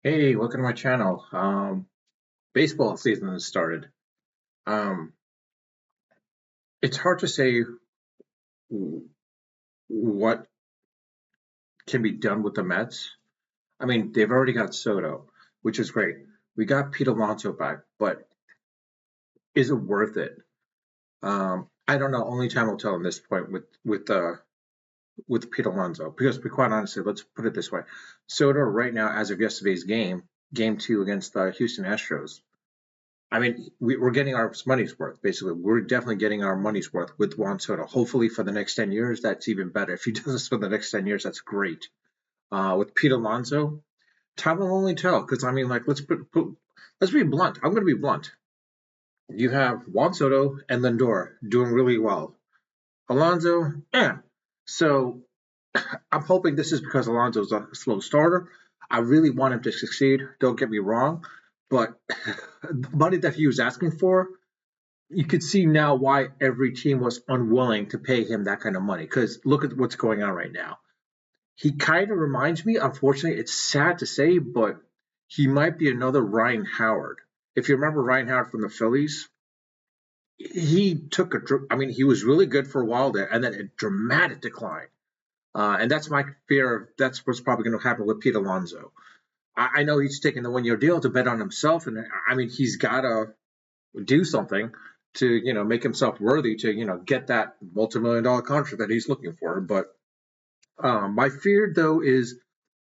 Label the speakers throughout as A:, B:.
A: Hey, welcome to my channel. Baseball season has started. Um, it's hard to say what can be done with the Mets. I mean, they've already got Soto, which is great. We got Pete Alonso back, but is it worth it? I don't know. Only time will tell at this point with Pete Alonso. Because, to be quite honestly, let's put it this way: Soto right now, as of yesterday's game, Game 2 against the Houston Astros. I mean, we're getting our money's worth, basically. We're definitely getting our money's worth with Juan Soto. Hopefully, for the next 10 years, that's even better. If he does this for the next 10 years, that's great. With Pete Alonso, time will only tell. Because, I mean, like, let's be blunt. I'm going to be blunt. You have Juan Soto and Lindor doing really well. Alonso, yeah. So I'm hoping this is because Alonso's a slow starter. I really want him to succeed. Don't get me wrong. But the money that he was asking for, you could see now why every team was unwilling to pay him that kind of money. Because look at what's going on right now. He kind of reminds me, unfortunately, it's sad to say, but he might be another Ryan Howard. If you remember Ryan Howard from the Phillies, he took a, I mean, he was really good for a while there, and then a dramatic decline. And that's my fear. That's what's probably going to happen with Pete Alonso. I know he's taking the 1 year deal to bet on himself, and I mean, he's got to do something to make himself worthy to get that multi-million-dollar contract that he's looking for. But my fear though is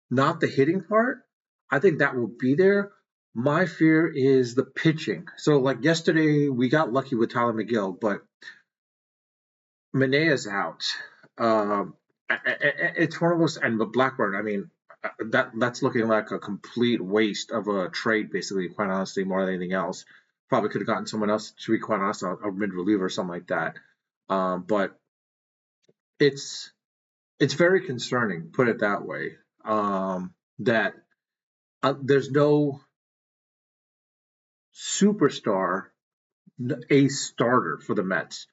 A: not the hitting part. I think that will be there. My fear is the pitching. So like yesterday we got lucky with Tyler McGill, but Manea's out. um, it's one of those, and the Blackburn, I mean, that's looking like a complete waste of a trade, basically, quite honestly, more than anything else. Probably could have gotten someone else, to be quite honest, a mid reliever or something like that. But it's it's very concerning, put it that way. That there's no superstar, a starter for the Mets.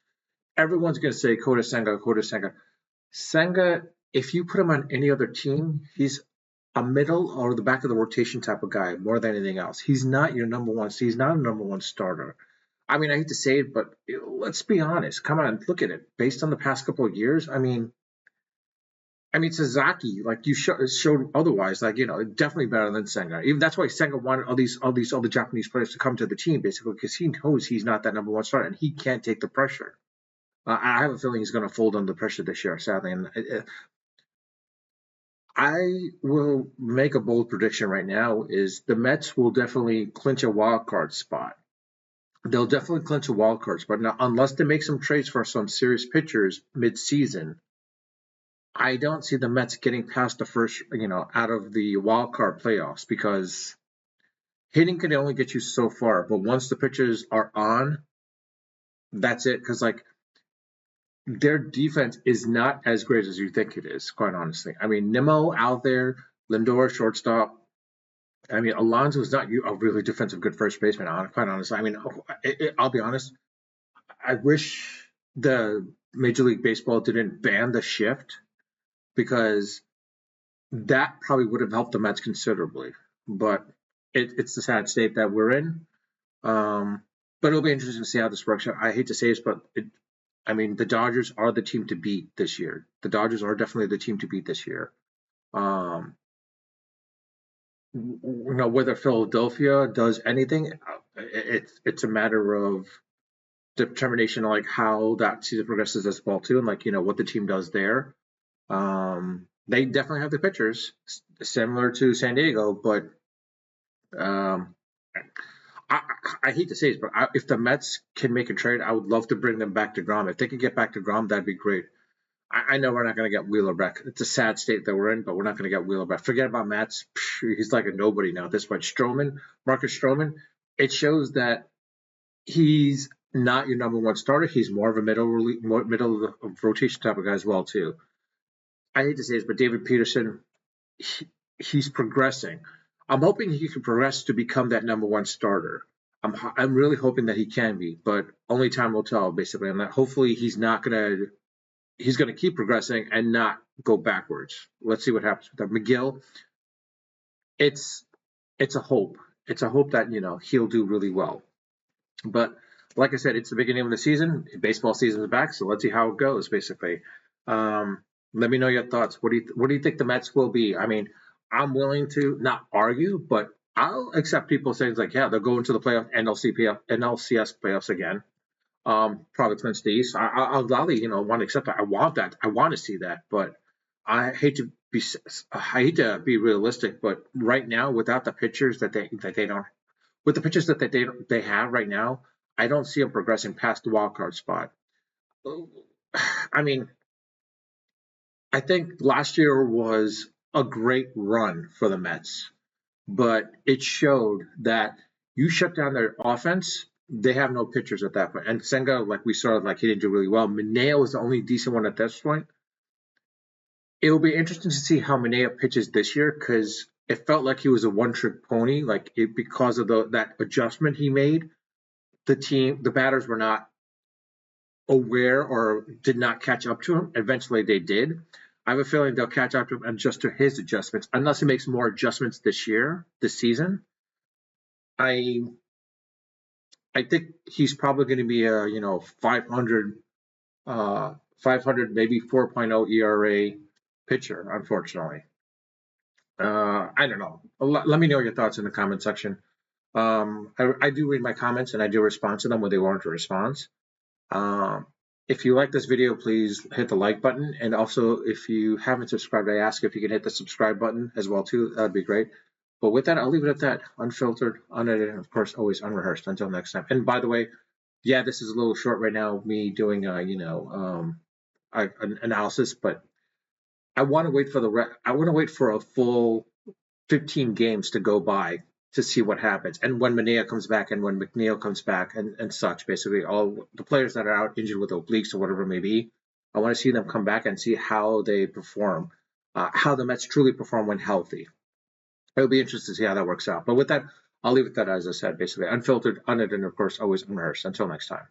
A: Everyone's going to say Kota Senga, Kota Senga. Senga, if you put him on any other team, he's a middle or the back of the rotation type of guy more than anything else. He's not your number one. He's not a number one starter. I mean, I hate to say it, but let's be honest. Come on, look at it. Based on the past couple of years, I mean, Sasaki, like you showed otherwise, like definitely better than Senga. Even that's why Senga wanted all the Japanese players to come to the team, basically, because he knows he's not that number one starter and he can't take the pressure. I have a feeling he's going to fold under the pressure this year, sadly. And I will make a bold prediction right now: is the Mets will definitely clinch a wild card spot. They'll definitely clinch a wild card spot. Now, unless they make some trades for some serious pitchers mid-season, I don't see the Mets getting past the first, out of the wild card playoffs, because hitting can only get you so far. But once the pitchers are on, that's it. Because like their defense is not as great as you think it is, quite honestly. I mean, Nimmo out there, Lindor shortstop. I mean, Alonso is not a really defensive good first baseman, quite honestly. I mean, I'll be honest. I wish the Major League Baseball didn't ban the shift, because that probably would have helped the Mets considerably. But it's the sad state that we're in. But it'll be interesting to see how this works out. I hate to say this, but I mean, the Dodgers are the team to beat this year. The Dodgers are definitely the team to beat this year. Um, whether Philadelphia does anything, it's a matter of determination, like how that season progresses as well too, and like what the team does there. They definitely have the pitchers similar to San Diego, but um, I, I hate to say this, but if the Mets can make a trade, I would love to bring them back to Grom. If they could get back to Grom, that'd be great. I know we're not going to get Wheeler back. It's a sad state that we're in, but we're not going to get Wheeler back. Forget about Mats. He's like a nobody now at this point. Marcus Stroman, it shows that he's not your number one starter. He's more of a middle of rotation type of guy as well too. I hate to say this, but David Peterson, he's progressing. I'm hoping he can progress to become that number one starter. I'm really hoping that he can be, but only time will tell. Basically, and that hopefully he's going to keep progressing and not go backwards. Let's see what happens with that. McGill, it's it's a hope. It's a hope that he'll do really well. But like I said, it's the beginning of the season. Baseball season is back, so let's see how it goes. Basically, let me know your thoughts. What do you think the Mets will be? I mean, I'm willing to not argue, but I'll accept people saying like, yeah, they'll go into the playoff NLCS playoffs again. Probably against the East. I'll gladly want to accept that. I want that. I want to see that, but I hate to be I hate to be realistic, but right now without the pitchers that they don't with the pitchers that they have right now, I don't see them progressing past the wild card spot. I mean, I think last year was a great run for the Mets, but it showed that you shut down their offense, they have no pitchers at that point. And Senga, like we saw, like he didn't do really well. Mineo was the only decent one at this point. It will be interesting to see how Mineo pitches this year because it felt like he was a one-trick pony, because of that adjustment he made. The batters were not aware or did not catch up to him. Eventually, they did. I have a feeling they'll catch up to him and adjust to his adjustments, unless he makes more adjustments this season. I I think he's probably going to be a 500 maybe 4.0 ERA pitcher. Unfortunately, I don't know. Let me know your thoughts in the comment section. I do read my comments and I do respond to them when they warrant a response. Um, if you like this video, please hit the like button. And also, if you haven't subscribed, I ask if you can hit the subscribe button as well too. That'd be great. But with that, I'll leave it at that. Unfiltered, unedited, and of course, always unrehearsed. Until next time. And by the way, yeah, this is a little short right now, me doing an analysis, but I want to wait for a full 15 games to go by to see what happens. And when Mania comes back and when McNeil comes back and such, basically all the players that are out injured with obliques or whatever it may be, I want to see them come back and see how they perform, how the Mets truly perform when healthy. It'll be interesting to see how that works out. But with that, I'll leave it that as I said, basically unfiltered, unedited, and of course always unrehearsed. Until next time.